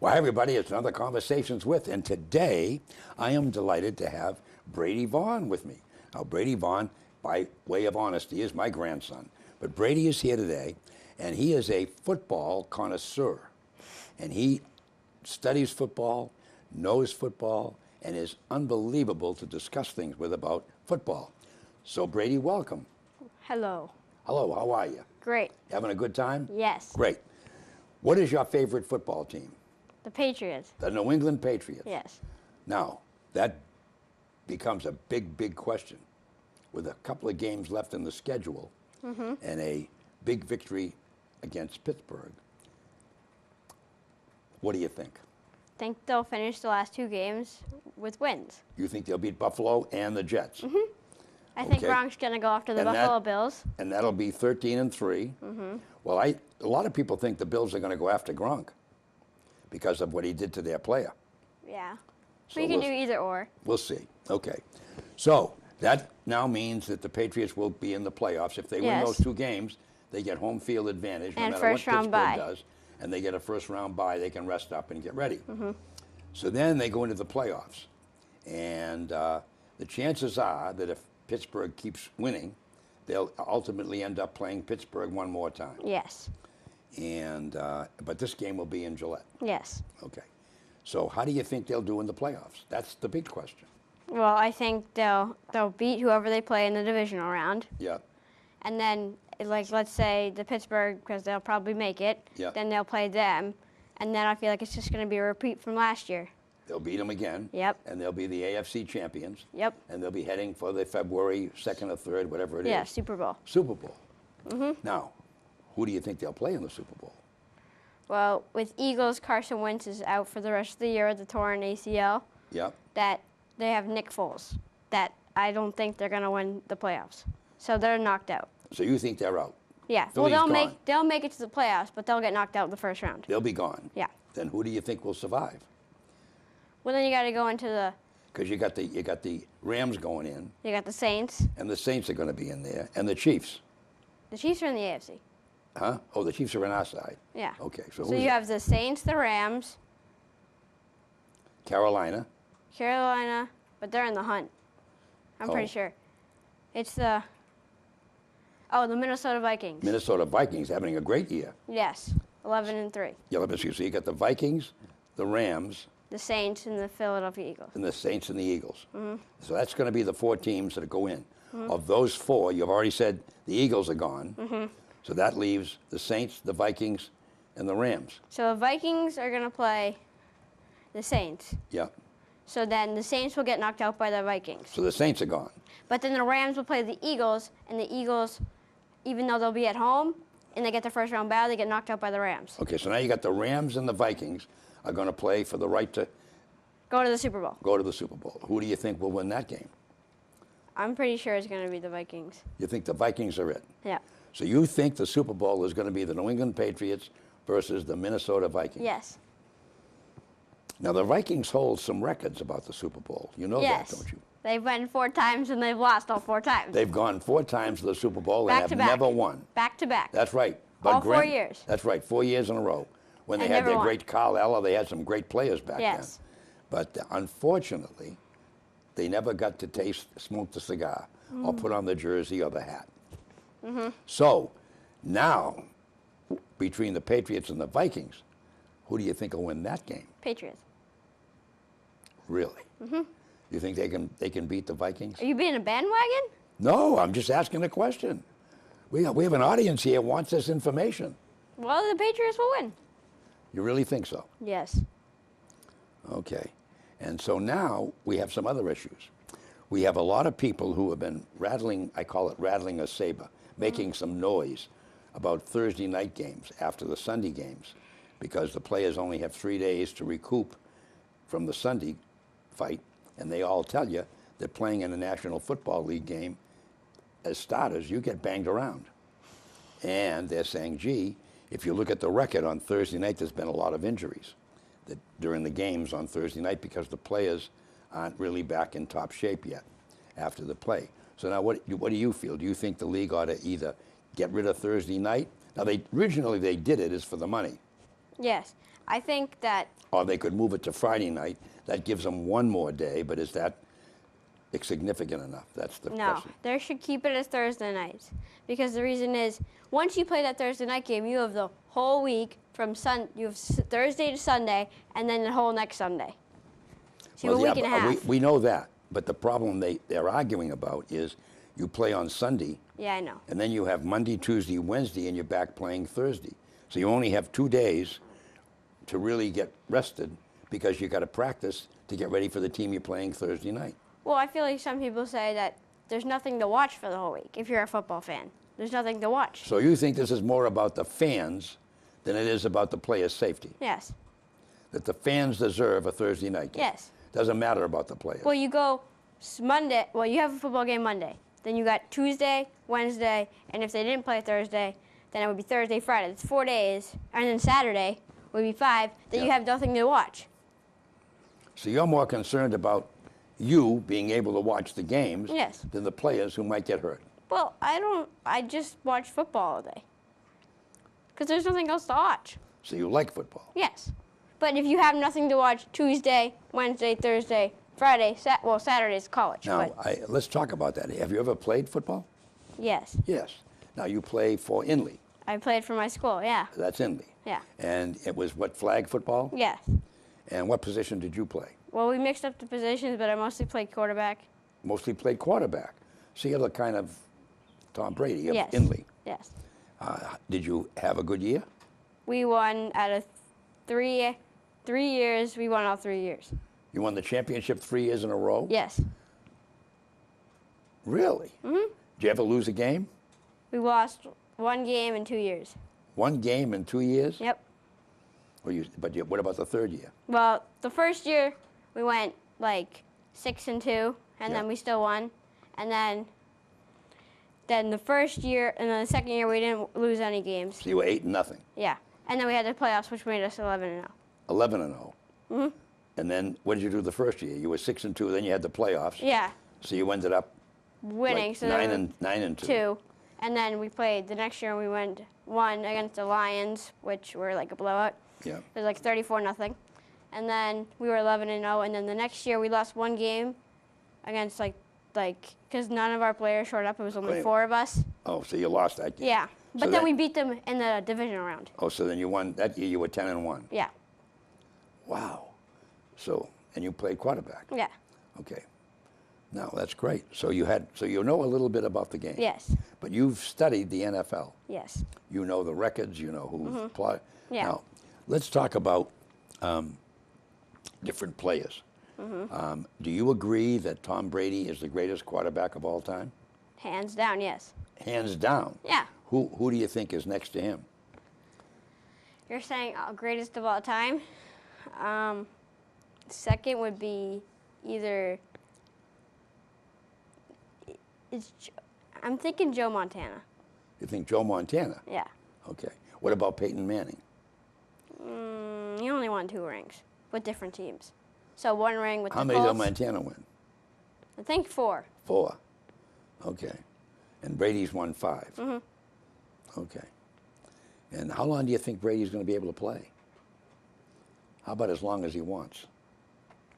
Well, hi, everybody. It's another Conversations With, and today I am delighted to have Brady Vaughn with me. Now, Brady Vaughn, by way of honesty, is my grandson. But Brady is here today, and he is a football connoisseur. And he studies football, knows football, and is unbelievable to discuss things with about football. So, Brady, welcome. Hello. Hello, how are you? Great. Having a good time? Yes. Great. What is your favorite football team? The Patriots. The New England Patriots. Yes. Now, that becomes a big, big question. With a couple of games left in the schedule and a big victory against Pittsburgh, what do you think? Think they'll finish the last two games with wins. You think they'll beat Buffalo and the Jets? I think Okay. Gronk's going to go after the And Buffalo Bills. And that'll be 13-3. Well, a lot of people think the Bills are going to go after Gronk because of what he did to their player. Yeah. So We can we'll- do either or. We'll see. Okay. So that now means that the Patriots will be in the playoffs. If they win Yes. those two games, they get home field advantage no And matter what first round Pittsburgh bye. does. And they get a first round bye. They can rest up and get ready. So then they go into the playoffs. And the chances are that if Pittsburgh keeps winning, they'll ultimately end up playing Pittsburgh one more time. Yes. And but this game will be in Gillette. Yes. Okay. So how do you think they'll do in the playoffs? That's the big question. Well, I think they'll beat whoever they play in the divisional round. Yeah. And then, like, let's say the Pittsburgh, because they'll probably make it, Yeah. then they'll play them. And then I feel like it's just going to be a repeat from last year. They'll beat them again. Yep. And they'll be the AFC champions. Yep. And they'll be heading for the February 2nd or 3rd, whatever it is. Yeah, Super Bowl. Super Bowl. Now, who do you think they'll play in the Super Bowl? Well, with Eagles, Carson Wentz is out for the rest of the year with the torn ACL. Yep. That they have Nick Foles. That I don't think they're going to win the playoffs. So they're knocked out. So you think they're out? Yeah. Philly's Well, gone. they'll make it to the playoffs, but they'll get knocked out in the first round. They'll be gone. Yeah. Then who do you think will survive? Well, then you got to go into the. Because you got the Rams going in, You got the Saints. and the Saints are going to be in there, and the Chiefs. The Chiefs are in the AFC. Huh? Oh, the Chiefs are on our side. Yeah. Okay. So So who's you have the Saints, the Rams, Carolina. Carolina, but they're in the hunt. I'm Oh. pretty sure. It's the Minnesota Vikings. Minnesota Vikings having a great year. Yes, 11-3. Yeah, let me see. So you got the Vikings, the Rams, The Saints and the Philadelphia Eagles. and the Saints and the Eagles. So that's going to be the four teams that go in. Of those four, you've already said the Eagles are gone. So that leaves the Saints, the Vikings, and the Rams. So the Vikings are going to play the Saints. Yeah. So then the Saints will get knocked out by the Vikings. So the Saints are gone. But then the Rams will play the Eagles, and the Eagles, even though they'll be at home and they get the first round bye, they get knocked out by the Rams. Okay, so now you got the Rams and the Vikings are going to play for the right to Go to the Super Bowl. go to the Super Bowl. Who do you think will win that game? I'm pretty sure it's going to be the Vikings. You think the Vikings are it? Yeah. So you think the Super Bowl is going to be the New England Patriots versus the Minnesota Vikings? Yes. Now, the Vikings hold some records about the Super Bowl. You know Yes. that, don't you? They've won 4 times and they've lost all 4 times. They've gone 4 times to the Super Bowl Back and to have back. never won. Back to back. That's right. All 4 years. That's right, 4 years in a row. When they And had never their won. great Carl Eller, they had some great players back Yes. then. But unfortunately, they never got to smoke the cigar or put on the jersey or the hat. So now, between the Patriots and the Vikings, who do you think will win that game? Patriots. Really? You think they can beat the Vikings? Are you being a bandwagon? No, I'm just asking a question. We have an audience here who wants this information. Well, the Patriots will win. You really think so? Yes. Okay. And so now we have some other issues. We have a lot of people who have been rattling, I call it rattling a saber, making some noise about Thursday night games after the Sunday games because the players only have 3 days to recoup from the Sunday fight. And they all tell you that playing in a National Football League game as starters, you get banged around. And they're saying, gee, if you look at the record on Thursday night, there's been a lot of injuries during the games on Thursday night because the players aren't really back in top shape yet after the play. So now what do you feel? Do you think the league ought to either get rid of Thursday night? Now, originally they did it is for the money. Yes. I think that Or they could move it to Friday night. That gives them one more day, but is that significant enough? That's the no, question. they should keep it as Thursday nights because the reason is once you play that Thursday night game, you have the whole week from you have Thursday to Sunday, and then the whole next Sunday. So you have a week and a but half. we know that. But the problem they're arguing about is you play on Sunday, Yeah, I know. and then you have Monday, Tuesday, Wednesday, and you're back playing Thursday. So you only have 2 days to really get rested because you got to practice to get ready for the team you're playing Thursday night. Well, I feel like some people say that there's nothing to watch for the whole week if you're a football fan. There's nothing to watch. So you think this is more about the fans than it is about the players' safety? Yes. That the fans deserve a Thursday night game? Yes. Doesn't matter about the players. Well, you go Monday. Well, you have a football game Monday. Then you got Tuesday, Wednesday, and if they didn't play Thursday, then it would be Thursday, Friday. It's 4 days, and then Saturday would be 5. Then you Yeah. have nothing to watch. So you're more concerned about you being able to watch the games Yes. than the players who might get hurt. Well, I don't. I just watch football all day. Because there's nothing else to watch. So you like football. Yes. But if you have nothing to watch Tuesday, Wednesday, Thursday, Friday, Saturday's college. Now, But let's talk about that. Have you ever played football? yes, Yes. Now, you play for Inley. I played for my school. Yeah. That's Inley. Yeah. And it was what, flag football? Yes. And what position did you play? Well, we mixed up the positions, but I mostly played quarterback. Mostly played quarterback. So you're the kind of Tom Brady of Yes. Inley. Yes. Did you have a good year? We won out of three years. We won all 3 years. You won the championship 3 years in a row? Yes. Really? Mm-hmm. Did you ever lose a game? We lost 1 game in 2 years. 1 game in 2 years? Yep. What about the third year? Well, the first year we went like 6-2, and Yeah. then we still won. And then the first year, and then the second year we didn't lose any games. So you were 8-0. Yeah. And then we had the playoffs, which made us 11-0. 11-0. Mm-hmm. And then what did you do the first year? You were 6-2. Then you had the playoffs. Yeah. So you ended up Winning. like So 9-2. 2. And then we played the next year. We won against the Lions, which were like a blowout. Yeah. It was like 34-0. And then we were 11-0. And then the next year we lost 1 game against like because none of our players showed up. It was only Wait. 4 of us. Oh, so you lost that game. Yeah. So But then that- we beat them in the division round. Oh, so then you won that year. You were 10-1. Yeah. Wow. So and you played quarterback. Yeah. Okay. Now that's great. So you know a little bit about the game. Yes. But you've studied the NFL. Yes. You know the records. You know who play. Yeah. Now, let's talk about different players. Do you agree that Tom Brady is the greatest quarterback of all time? Hands down, yes. Hands down. Yeah. Who do you think is next to him? You're saying greatest of all time. Second would be either. I'm thinking Joe Montana. You think Joe Montana? Yeah. Okay. What about Peyton Manning? He only won 2 rings with different teams. So 1 ring with How the many did Colts. Montana win? I think 4. 4. Okay. And Brady's won 5. Mm-hmm. Okay. And how long do you think Brady's going to be able to play? How about as long as he wants?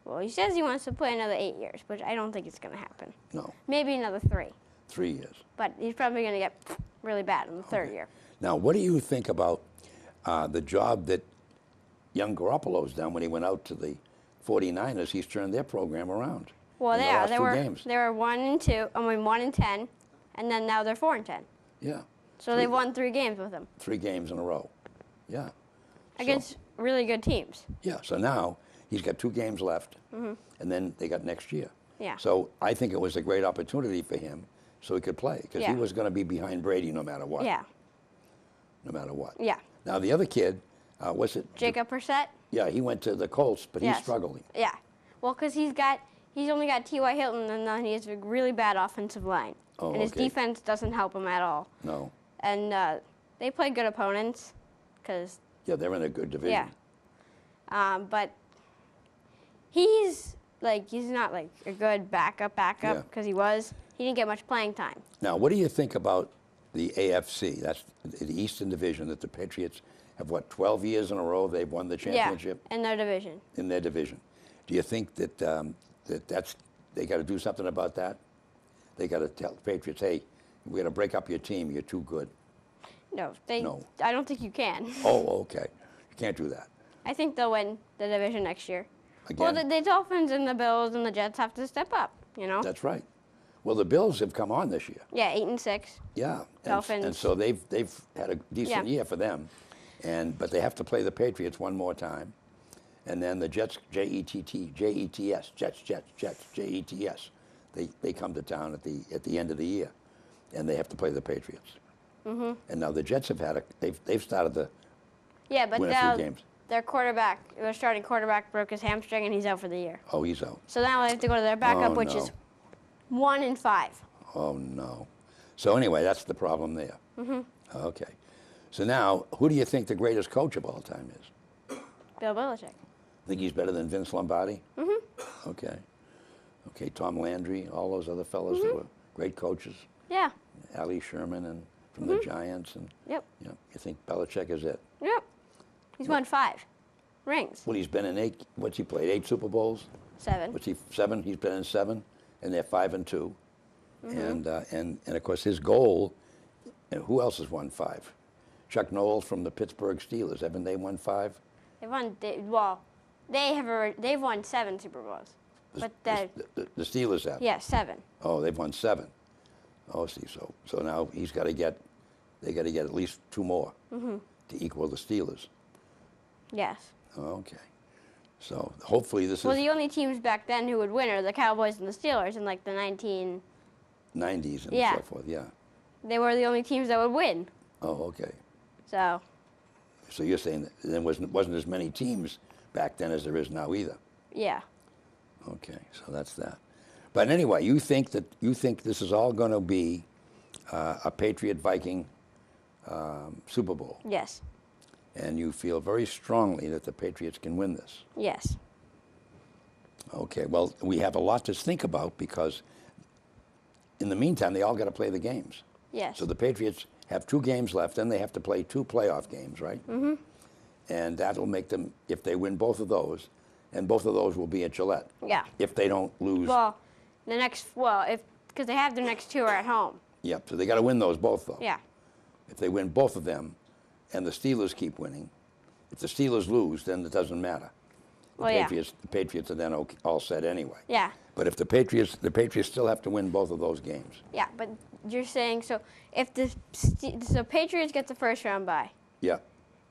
Well, he says he wants to play another 8 years, which I don't think it's going to happen. No, Maybe another 3. 3 years. But he's probably going to get really bad in the third year. Now, what do you think about the job that young Garoppolo's done when he went out to the 49ers? He's turned their program around. Well, in the last 2 games. they were 1-2. 1-10, and then now they're 4-10. Yeah. So they've won 3 games with him 3 games in a row. Yeah. against really good teams. Yeah. So now he's got 2 games left, and then they got next year. Yeah. So I think it was a great opportunity for him so he could play because Yeah. he was going to be behind Brady no matter what. Yeah. No matter what. Yeah. Now the other kid, was it? Jacob Brissett. Yeah, he went to the Colts, but he's Yes. struggling. Yeah. Well, because he's only got T.Y. Hilton, and then he has a really bad offensive line. Oh, and his okay. defense doesn't help him at all. No. And they play good opponents, because, Yeah, they're in a good division. yeah. But he's not like a good backup, Yeah. because he didn't get much playing time. Now, what do you think about the AFC? That's the Eastern Division that the Patriots have, what, 12 years in a row they've won the championship? Yeah, in their division. In their division. Do you think that they got to do something about that? They got to tell the Patriots, hey, we're going to break up your team. You're too good. No, No. I don't think you can. Oh, okay. You can't do that. I think they'll win the division next year. Again? Well, the Dolphins and the Bills and the Jets have to step up, you know? That's right. Well, the Bills have come on this year. Yeah, 8-6. Yeah. Dolphins. And so they've had a decent Yeah. year for them. But they have to play the Patriots one more time. And then the Jets, Jets, Jets. They come to town at the end of the year, and they have to play the Patriots. Mm-hmm. And now the Jets have they've started to win a few games. Their starting quarterback broke his hamstring and he's out for the year. Oh, he's out. So now they have to go to their backup, which is 1-5. Oh no. So anyway, that's the problem there. Mm-hmm. Okay. So now, who do you think the greatest coach of all time is? Bill Belichick. Think he's better than Vince Lombardi? Mm-hmm. Okay. Okay, Tom Landry, all those other fellows that were great coaches. Yeah. Ali Sherman and from the Giants, and Yep. you think Belichick is it? Yep. He's won 5 rings. Well, he's been in 8. What's he played? 8 Super Bowls. 7. What's he? 7. He's been in 7, and they're 5-2. And of course his goal. And who else has won 5? Chuck Noll from the Pittsburgh Steelers. Haven't they won 5? They've won 7 Super Bowls. But The Steelers have. yeah, 7. Oh, they've won 7. Oh, see, so now they got to get at least 2 more to equal the Steelers. Yes. Okay. So hopefully this Well, is the only teams back then who would win are the Cowboys and the Steelers in like the 90s and Yeah. so forth. Yeah. They were the only teams that would win. Oh, okay. So. So you're saying that there wasn't as many teams back then as there is now either. Yeah. Okay, so that's that. But anyway, you think this is all going to be a Patriot-Viking Super Bowl, Yes. and you feel very strongly that the Patriots can win this. Yes. Okay, well, we have a lot to think about because in the meantime, they all got to play the games. Yes. So the Patriots have 2 games left, then they have to play 2 playoff games, right? Mm-hmm. And that'll make them, if they win both of those, and both of those will be at Gillette. Yeah. If they don't lose. Well, because they have their next 2 are at home. Yep, so they got to win those both, though. Yeah. If they win both of them, and the Steelers keep winning, if the Steelers lose, then it doesn't matter. The Patriots are then all set anyway. Yeah. But if the Patriots still have to win both of those games. Yeah, but you're saying if the Patriots get the first round bye. Yeah.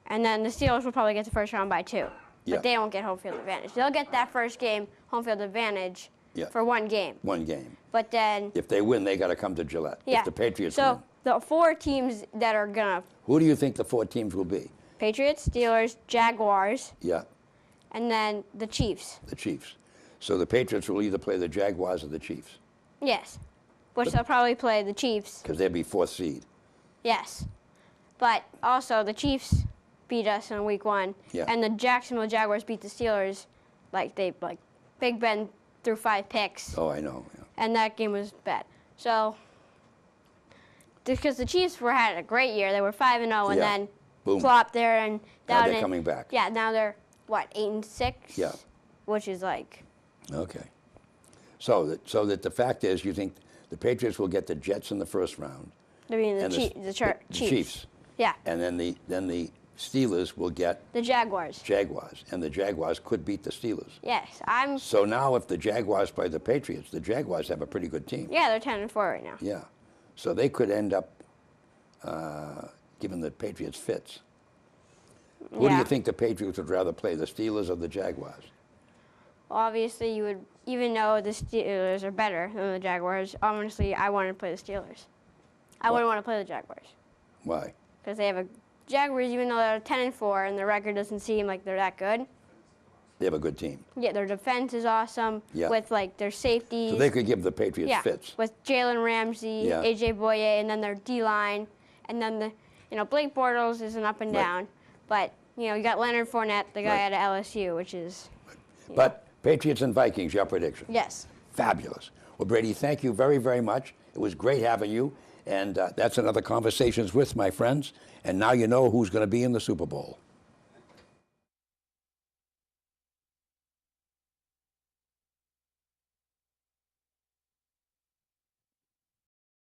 And then the Steelers will probably get the first round bye too. Yeah. But they won't get home field advantage. They'll get that first game home field advantage for 1 game. 1 game. But then If they win, they got to come to Gillette. yeah. If the Patriots so win. the 4 teams that are gonna Who do you think the 4 teams will be? Patriots, Steelers, Jaguars, Yeah, and then the Chiefs. the Chiefs. So the Patriots will either play the Jaguars or the Chiefs, Yes. Which they'll probably play the Chiefs. because they'll be 4th seed. Yes. But also the Chiefs beat us in week 1. Yeah. And the Jacksonville Jaguars beat the Steelers Big Ben threw 5 picks. Oh, I know. Yeah. And that game was bad. So because the Chiefs had a great year. They were 5-0 and Yeah. then Boom. flopped there and Now down they're coming back. Yeah, now they're 8-6? Yeah. Which is like Okay. So that the fact is, you think the Patriots will get the Jets in the first round, I mean and the Chiefs. Chiefs, Yeah. and then the Steelers will get The Jaguars. Jaguars, and the Jaguars could beat the Steelers. Yes. So now, if the Jaguars play the Patriots, the Jaguars have a pretty good team. Yeah, they're 10-4 right now. Yeah. So they could end up giving the Patriots fits. Who do you think the Patriots would rather play, the Steelers or the Jaguars? Obviously, you would, even though the Steelers are better than the Jaguars, honestly, I want to play the Steelers. I wouldn't want to play the Jaguars. Why? Because they have Jaguars, even though they're 10-4 and their record doesn't seem like they're that good. They have a good team. Yeah, their defense is awesome with their safeties. So they could give the Patriots fits. With Jalen Ramsey, AJ Boye, and then their D-line, and then Blake Bortles is an up and down, but you got Leonard Fournette, the guy out of LSU, which is. But Patriots and Vikings, your prediction? Yes. Fabulous. Well, Brady, thank you very, very much. It was great having you, And that's another Conversations With, my friends. And now you know who's going to be in the Super Bowl.